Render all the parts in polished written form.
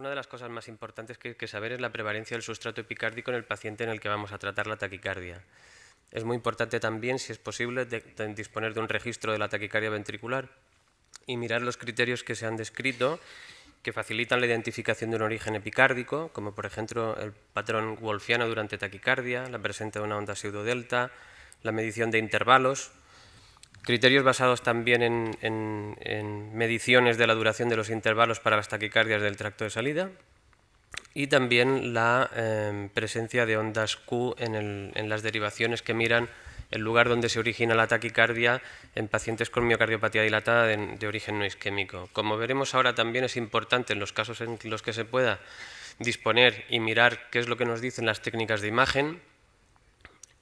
Una de las cosas más importantes que hay que saber es la prevalencia del sustrato epicárdico en el paciente en el que vamos a tratar la taquicardia. Es muy importante también, si es posible, disponer de un registro de la taquicardia ventricular y mirar los criterios que se han descrito que facilitan la identificación de un origen epicárdico, como por ejemplo el patrón wolffiano durante taquicardia, la presencia de una onda pseudodelta, la medición de intervalos, criterios basados también en mediciones de la duración de los intervalos para las taquicardias del tracto de salida y también la presencia de ondas Q en las derivaciones que miran el lugar donde se origina la taquicardia en pacientes con miocardiopatía dilatada de origen no isquémico. Como veremos ahora, también es importante en los casos en los que se pueda disponer y mirar qué es lo que nos dicen las técnicas de imagen,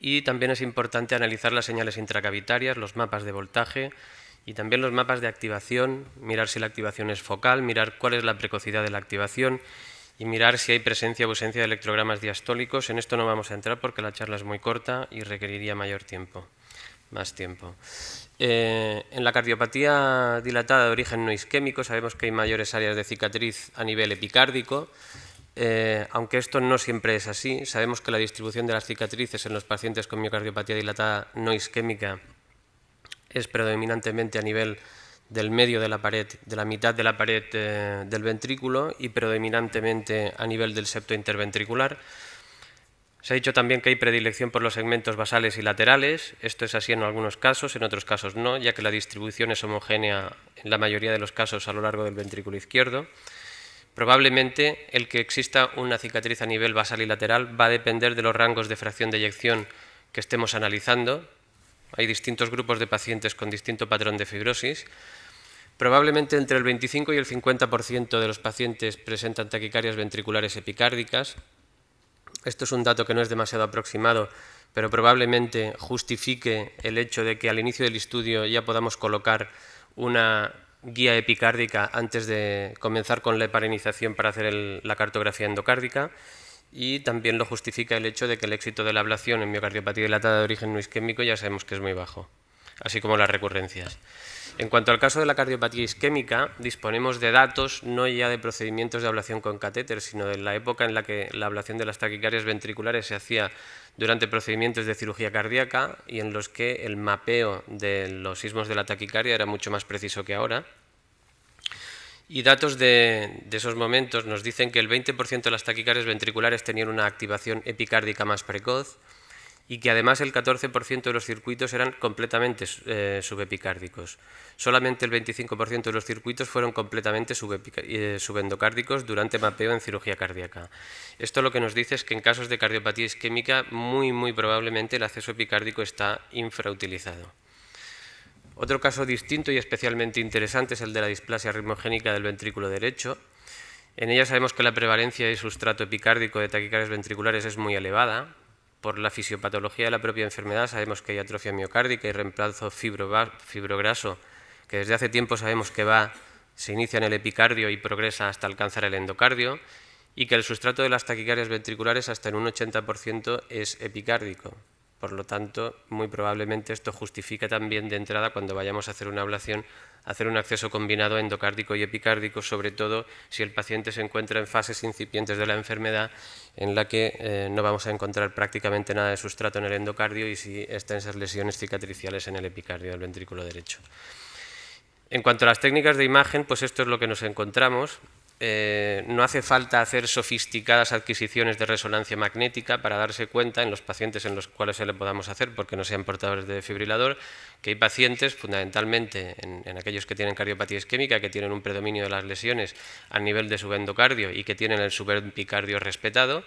y también es importante analizar las señales intracavitarias, los mapas de voltaje y también los mapas de activación, mirar si la activación es focal, mirar cuál es la precocidad de la activación y mirar si hay presencia o ausencia de electrogramas diastólicos. En esto no vamos a entrar porque la charla es muy corta y requeriría más tiempo. En la cardiopatía dilatada de origen no isquémico sabemos que hay mayores áreas de cicatriz a nivel epicárdico, aunque esto no siempre es así. Sabemos que la distribución de las cicatrices en los pacientes con miocardiopatía dilatada no isquémica es predominantemente a nivel del medio de la pared, de la mitad de la pared del ventrículo y predominantemente a nivel del septo interventricular. Se ha dicho también que hay predilección por los segmentos basales y laterales. Esto es así en algunos casos, en otros casos no, ya que la distribución es homogénea en la mayoría de los casos a lo largo del ventrículo izquierdo. Probablemente el que exista una cicatriz a nivel basal y lateral va a depender de los rangos de fracción de eyección que estemos analizando. Hay distintos grupos de pacientes con distinto patrón de fibrosis. Probablemente entre el 25 y el 50% de los pacientes presentan taquicardias ventriculares epicárdicas. Esto es un dato que no es demasiado aproximado, pero probablemente justifique el hecho de que al inicio del estudio ya podamos colocar una guía epicárdica antes de comenzar con la heparinización para hacer la cartografía endocárdica, y también lo justifica el hecho de que el éxito de la ablación en miocardiopatía dilatada de origen no isquémico ya sabemos que es muy bajo, así como las recurrencias. En cuanto al caso de la cardiopatía isquémica, disponemos de datos no ya de procedimientos de ablación con catéter, sino de la época en la que la ablación de las taquicardias ventriculares se hacía durante procedimientos de cirugía cardíaca y en los que el mapeo de los sismos de la taquicardia era mucho más preciso que ahora. Y datos de esos momentos nos dicen que el 20% de las taquicardias ventriculares tenían una activación epicárdica más precoz y que además el 14% de los circuitos eran completamente subepicárdicos. Solamente el 25% de los circuitos fueron completamente subendocárdicos durante mapeo en cirugía cardíaca. Esto lo que nos dice es que en casos de cardiopatía isquémica muy probablemente el acceso epicárdico está infrautilizado. Otro caso distinto y especialmente interesante es el de la displasia ritmogénica del ventrículo derecho. En ella sabemos que la prevalencia de sustrato epicárdico de taquicardias ventriculares es muy elevada. Por la fisiopatología de la propia enfermedad sabemos que hay atrofia miocárdica y reemplazo fibrograso, que desde hace tiempo sabemos que se inicia en el epicardio y progresa hasta alcanzar el endocardio, y que el sustrato de las taquicardias ventriculares hasta en un 80% es epicárdico. Por lo tanto, muy probablemente esto justifica también de entrada, cuando vayamos a hacer una ablación, hacer un acceso combinado endocárdico y epicárdico, sobre todo si el paciente se encuentra en fases incipientes de la enfermedad en la que no vamos a encontrar prácticamente nada de sustrato en el endocardio y si están esas lesiones cicatriciales en el epicardio del ventrículo derecho. En cuanto a las técnicas de imagen, pues esto es lo que nos encontramos. No hace falta hacer sofisticadas adquisiciones de resonancia magnética para darse cuenta en los pacientes en los cuales se le podamos hacer, porque no sean portadores de desfibrilador, que hay pacientes, fundamentalmente en aquellos que tienen cardiopatía isquémica, que tienen un predominio de las lesiones a nivel de subendocardio y que tienen el subepicardio respetado.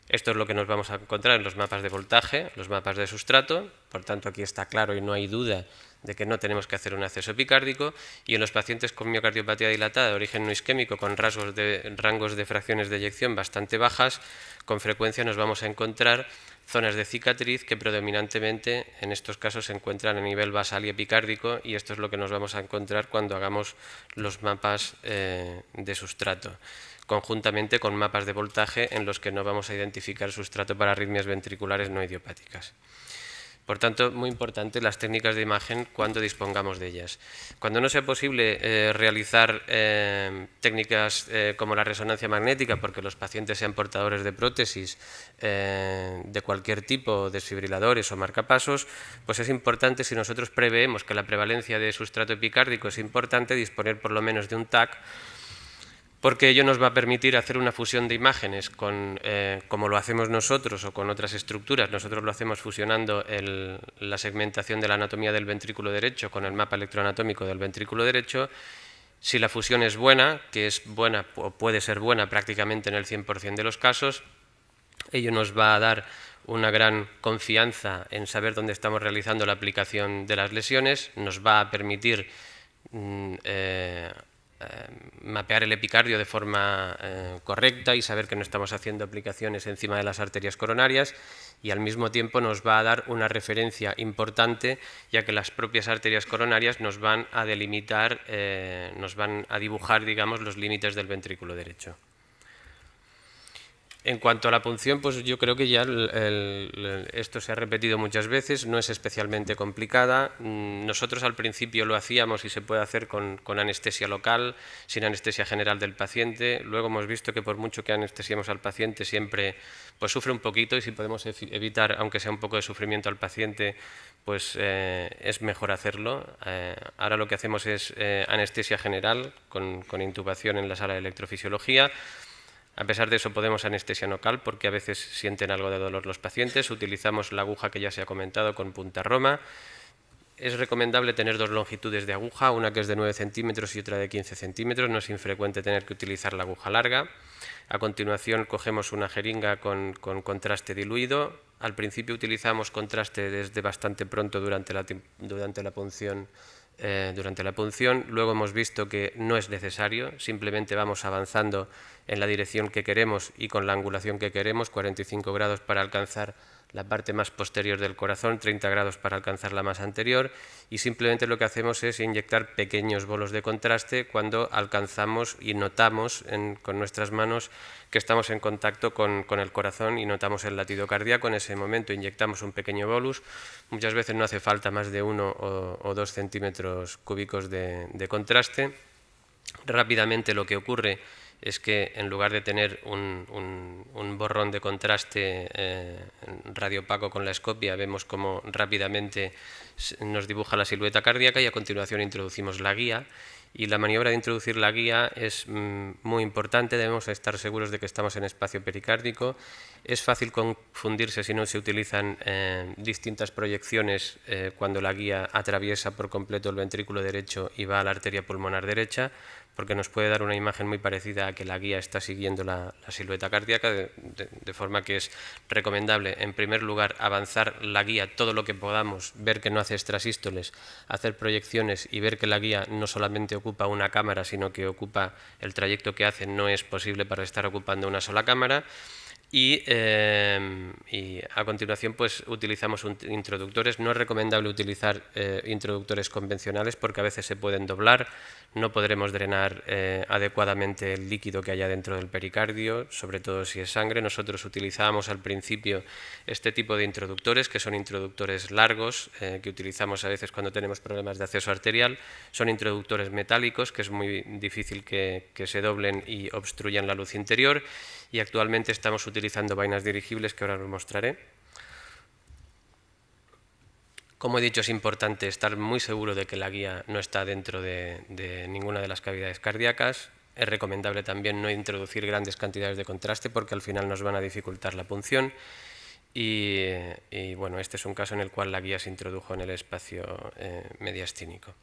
Esto es lo que nos vamos a encontrar en los mapas de voltaje, los mapas de sustrato. Por tanto, aquí está claro y no hay duda de que no tenemos que hacer un acceso epicárdico, y en los pacientes con miocardiopatía dilatada de origen no isquémico con rangos de fracciones de eyección bastante bajas, con frecuencia nos vamos a encontrar zonas de cicatriz que predominantemente en estos casos se encuentran a nivel basal y epicárdico, y esto es lo que nos vamos a encontrar cuando hagamos los mapas de sustrato, conjuntamente con mapas de voltaje en los que no vamos a identificar sustrato para arritmias ventriculares no idiopáticas. Por tanto, muy importante las técnicas de imagen cuando dispongamos de ellas. Cuando no sea posible realizar técnicas como la resonancia magnética, porque los pacientes sean portadores de prótesis de cualquier tipo, desfibriladores o marcapasos, pues es importante, si nosotros preveemos que la prevalencia de sustrato epicárdico es importante, disponer por lo menos de un TAC, porque ello nos va a permitir hacer una fusión de imágenes como lo hacemos nosotros o con otras estructuras. Nosotros lo hacemos fusionando la segmentación de la anatomía del ventrículo derecho con el mapa electroanatómico del ventrículo derecho. Si la fusión es buena, que es buena o puede ser buena prácticamente en el 100% de los casos, ello nos va a dar una gran confianza en saber dónde estamos realizando la aplicación de las lesiones, nos va a permitir mapear el epicardio de forma correcta y saber que no estamos haciendo aplicaciones encima de las arterias coronarias, y al mismo tiempo nos va a dar una referencia importante, ya que las propias arterias coronarias nos van a delimitar, nos van a dibujar, digamos, los límites del ventrículo derecho. En cuanto a la punción, pues yo creo que ya esto se ha repetido muchas veces, no es especialmente complicada. Nosotros al principio lo hacíamos y se puede hacer con anestesia local, sin anestesia general del paciente. Luego hemos visto que por mucho que anestesiemos al paciente siempre pues sufre un poquito, y si podemos evitar, aunque sea un poco de sufrimiento al paciente, pues es mejor hacerlo. Ahora lo que hacemos es anestesia general con intubación en la sala de electrofisiología. A pesar de eso podemos anestesia local porque a veces sienten algo de dolor los pacientes. Utilizamos la aguja que ya se ha comentado con punta Roma. Es recomendable tener dos longitudes de aguja, una que es de 9 centímetros y otra de 15 centímetros. No es infrecuente tener que utilizar la aguja larga. A continuación cogemos una jeringa con contraste diluido. Al principio utilizamos contraste desde bastante pronto durante la punción. Luego hemos visto que no es necesario, simplemente vamos avanzando en la dirección que queremos y con la angulación que queremos, 45 grados para alcanzar la parte más posterior del corazón, 30 grados para alcanzar la más anterior, y simplemente lo que hacemos es inyectar pequeños bolos de contraste cuando alcanzamos y notamos con nuestras manos que estamos en contacto con el corazón y notamos el latido cardíaco. En ese momento inyectamos un pequeño bolus. Muchas veces no hace falta más de 1 o 2 centímetros cúbicos de contraste. Rápidamente lo que ocurre es que en lugar de tener un borrón de contraste radiopaco con la escopia, vemos como rápidamente nos dibuja la silueta cardíaca, y a continuación introducimos la guía. Y la maniobra de introducir la guía es muy importante, debemos estar seguros de que estamos en espacio pericárdico. Es fácil confundirse si no se utilizan distintas proyecciones cuando la guía atraviesa por completo el ventrículo derecho y va a la arteria pulmonar derecha, porque nos puede dar una imagen muy parecida a que la guía está siguiendo la silueta cardíaca, de forma que es recomendable, en primer lugar, avanzar la guía todo lo que podamos, ver que no hace extrasístoles, hacer proyecciones y ver que la guía no solamente ocupa una cámara, sino que ocupa el trayecto que hace, no es posible para estar ocupando una sola cámara. Y a continuación pues utilizamos introductores. No es recomendable utilizar introductores convencionales porque a veces se pueden doblar, no podremos drenar adecuadamente el líquido que haya dentro del pericardio, sobre todo si es sangre. Nosotros utilizábamos al principio este tipo de introductores, que son introductores largos, que utilizamos a veces cuando tenemos problemas de acceso arterial. Son introductores metálicos, que es muy difícil que se doblen y obstruyan la luz interior, y actualmente estamos utilizando vainas dirigibles que ahora os mostraré. Como he dicho, es importante estar muy seguro de que la guía no está dentro de ninguna de las cavidades cardíacas. Es recomendable también no introducir grandes cantidades de contraste porque al final nos van a dificultar la punción. Y bueno, este es un caso en el cual la guía se introdujo en el espacio mediastínico.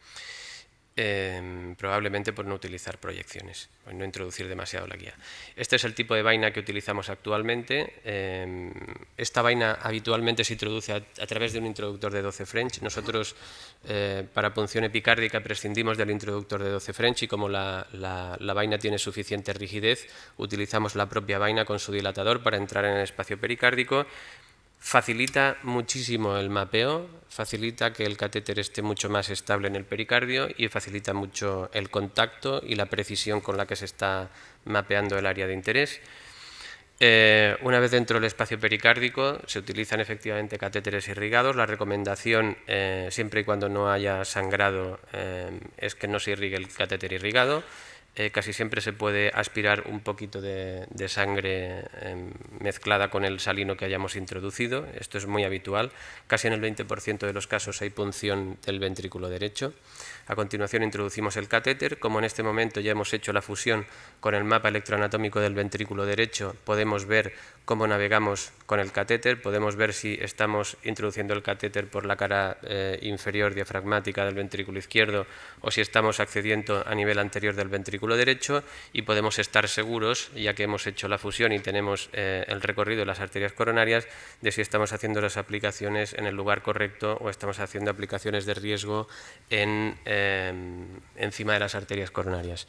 Probablemente por no utilizar proyecciones, por no introducir demasiado la guía. Este es el tipo de vaina que utilizamos actualmente. Esta vaina habitualmente se introduce a través de un introductor de 12 French. Nosotros para punción epicárdica prescindimos del introductor de 12 French, y como la vaina tiene suficiente rigidez, utilizamos la propia vaina con su dilatador para entrar en el espacio pericárdico. Facilita muchísimo el mapeo, facilita que el catéter esté mucho más estable en el pericardio y facilita mucho el contacto y la precisión con la que se está mapeando el área de interés. Una vez dentro del espacio pericárdico se utilizan efectivamente catéteres irrigados. La recomendación, siempre y cuando no haya sangrado, es que no se irrigue el catéter irrigado. Casi siempre se puede aspirar un poquito de sangre mezclada con el salino que hayamos introducido. Esto es muy habitual. Casi en el 20% de los casos hay punción del ventrículo derecho. A continuación introducimos el catéter. Como en este momento ya hemos hecho la fusión con el mapa electroanatómico del ventrículo derecho, podemos ver cómo navegamos con el catéter, podemos ver si estamos introduciendo el catéter por la cara inferior diafragmática del ventrículo izquierdo o si estamos accediendo a nivel anterior del ventrículo derecho, y podemos estar seguros, ya que hemos hecho la fusión y tenemos el recorrido de las arterias coronarias, de si estamos haciendo las aplicaciones en el lugar correcto o estamos haciendo aplicaciones de riesgo encima de las arterias coronarias.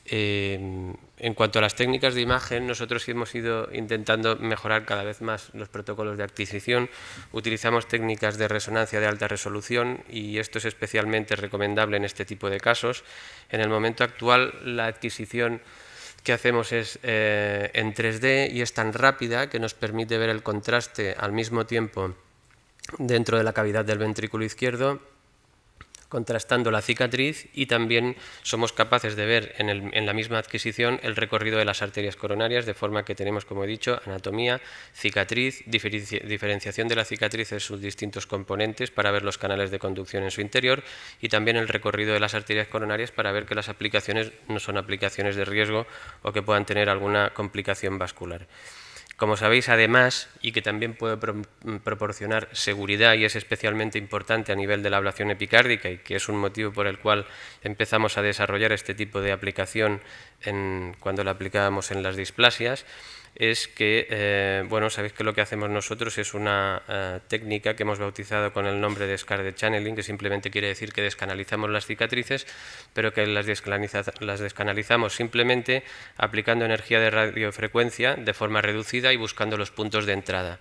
En cuanto a las técnicas de imagen, nosotros hemos ido intentando mejorar cada vez más los protocolos de adquisición. Utilizamos técnicas de resonancia de alta resolución y esto es especialmente recomendable en este tipo de casos. En el momento actual, la adquisición que hacemos es en 3D y es tan rápida que nos permite ver el contraste al mismo tiempo dentro de la cavidad del ventrículo izquierdo, contrastando la cicatriz, y también somos capaces de ver en la misma adquisición el recorrido de las arterias coronarias, de forma que tenemos, como he dicho, anatomía, cicatriz, diferenciación de la cicatriz en sus distintos componentes para ver los canales de conducción en su interior, y también el recorrido de las arterias coronarias para ver que las aplicaciones no son aplicaciones de riesgo o que puedan tener alguna complicación vascular. Como sabéis, además, y que también puede proporcionar seguridad y es especialmente importante a nivel de la ablación epicárdica, y que es un motivo por el cual empezamos a desarrollar este tipo de aplicación cuando la aplicábamos en las displasias, es que, bueno, sabéis que lo que hacemos nosotros es una técnica que hemos bautizado con el nombre de scar de channeling, que simplemente quiere decir que descanalizamos las cicatrices, pero que las descanalizamos simplemente aplicando energía de radiofrecuencia de forma reducida y buscando los puntos de entrada.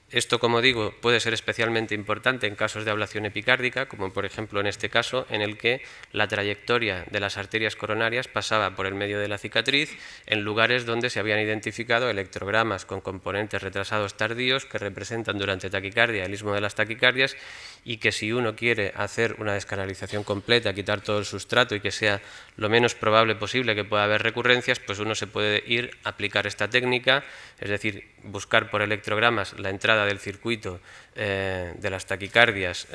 Esto, como digo, puede ser especialmente importante en casos de ablación epicárdica, como por ejemplo en este caso, en el que la trayectoria de las arterias coronarias pasaba por el medio de la cicatriz en lugares donde se habían identificado electrogramas con componentes retrasados tardíos que representan durante taquicardia el istmo de las taquicardias, y que si uno quiere hacer una descanalización completa, quitar todo el sustrato y que sea lo menos probable posible que pueda haber recurrencias, pues uno se puede ir a aplicar esta técnica, es decir, buscar por electrogramas la entrada del circuito de las taquicardias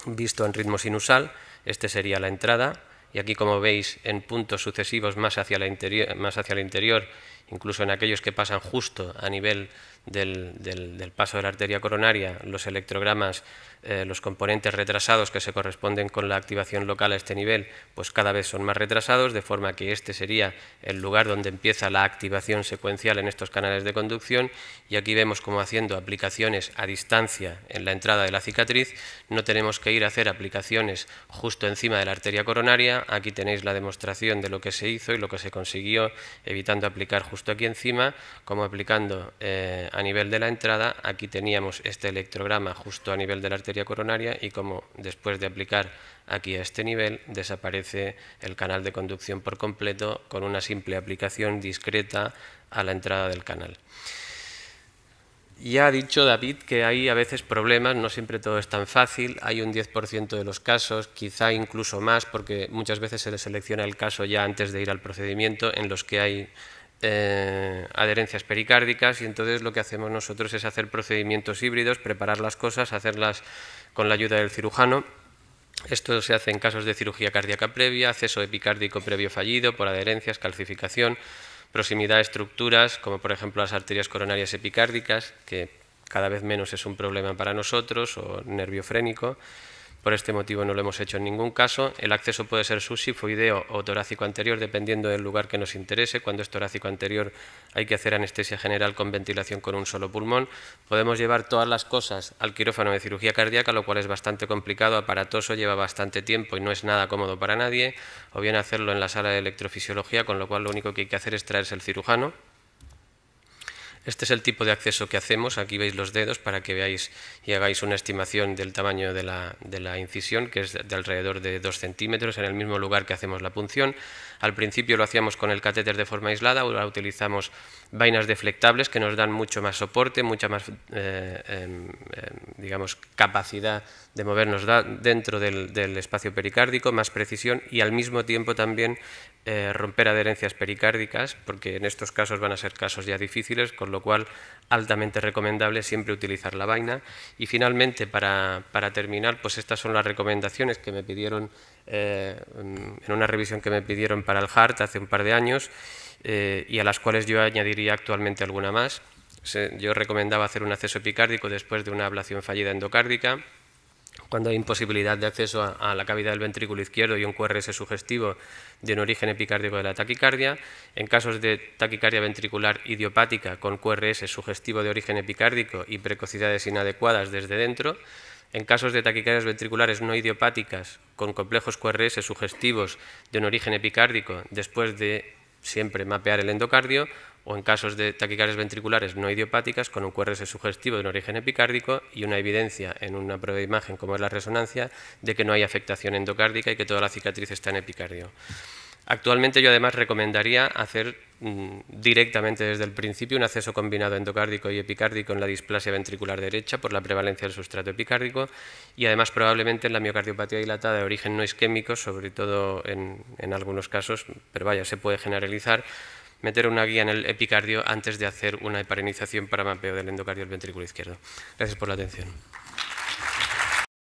visto en ritmo sinusal. Este sería la entrada, y aquí, como veis, en puntos sucesivos más hacia el interior, incluso en aquellos que pasan justo a nivel del paso de la arteria coronaria, los electrogramas, los componentes retrasados que se corresponden con la activación local a este nivel, pues cada vez son más retrasados, de forma que este sería el lugar donde empieza la activación secuencial en estos canales de conducción, y aquí vemos cómo, haciendo aplicaciones a distancia en la entrada de la cicatriz, no tenemos que ir a hacer aplicaciones justo encima de la arteria coronaria. Aquí tenéis la demostración de lo que se hizo y lo que se consiguió, evitando aplicar justo aquí encima, como aplicando a nivel de la entrada. Aquí teníamos este electrograma justo a nivel de la arteria coronaria, y como después de aplicar aquí a este nivel desaparece el canal de conducción por completo con una simple aplicación discreta a la entrada del canal. Ya ha dicho David que hay a veces problemas, no siempre todo es tan fácil, hay un 10% de los casos, quizá incluso más, porque muchas veces se le selecciona el caso ya antes de ir al procedimiento, en los que hay adherencias pericárdicas, y entonces lo que hacemos nosotros es hacer procedimientos híbridos, preparar las cosas, hacerlas con la ayuda del cirujano. Esto se hace en casos de cirugía cardíaca previa, acceso epicárdico previo fallido por adherencias, calcificación, proximidad a estructuras como por ejemplo las arterias coronarias epicárdicas, que cada vez menos es un problema para nosotros, o nervio frénico. Por este motivo no lo hemos hecho en ningún caso. El acceso puede ser subsifoideo o torácico anterior, dependiendo del lugar que nos interese. Cuando es torácico anterior hay que hacer anestesia general con ventilación con un solo pulmón. Podemos llevar todas las cosas al quirófano de cirugía cardíaca, lo cual es bastante complicado, aparatoso, lleva bastante tiempo y no es nada cómodo para nadie. O bien hacerlo en la sala de electrofisiología, con lo cual lo único que hay que hacer es traerse el cirujano. Este es el tipo de acceso que hacemos. Aquí veis los dedos para que veáis y hagáis una estimación del tamaño de la incisión, que es de alrededor de 2 centímetros, en el mismo lugar que hacemos la punción. Al principio lo hacíamos con el catéter de forma aislada, ahora utilizamos vainas deflectables que nos dan mucho más soporte, mucha más digamos, capacidad de movernos dentro del espacio pericárdico, más precisión y al mismo tiempo también romper adherencias pericárdicas, porque en estos casos van a ser casos ya difíciles, con lo cual altamente recomendable siempre utilizar la vaina. Y finalmente, para terminar, pues estas son las recomendaciones que me pidieron en una revisión que me pidieron para el HART hace un par de años y a las cuales yo añadiría actualmente alguna más. Yo recomendaba hacer un acceso epicárdico después de una ablación fallida endocárdica, cuando hay imposibilidad de acceso a la cavidad del ventrículo izquierdo y un QRS sugestivo de un origen epicárdico de la taquicardia. En casos de taquicardia ventricular idiopática con QRS sugestivo de origen epicárdico y precocidades inadecuadas desde dentro. En casos de taquicardias ventriculares no idiopáticas con complejos QRS sugestivos de un origen epicárdico después de siempre mapear el endocardio, o en casos de taquicardias ventriculares no idiopáticas con un QRS sugestivo de un origen epicárdico y una evidencia en una prueba de imagen como es la resonancia de que no hay afectación endocárdica y que toda la cicatriz está en epicardio. Actualmente yo además recomendaría hacer directamente desde el principio un acceso combinado endocárdico y epicárdico en la displasia ventricular derecha por la prevalencia del sustrato epicárdico y además probablemente en la miocardiopatía dilatada de origen no isquémico, sobre todo en algunos casos, pero vaya, se puede generalizar, meter una guía en el epicardio antes de hacer una heparinización para mapeo del endocardio del ventrículo izquierdo. Gracias por la atención.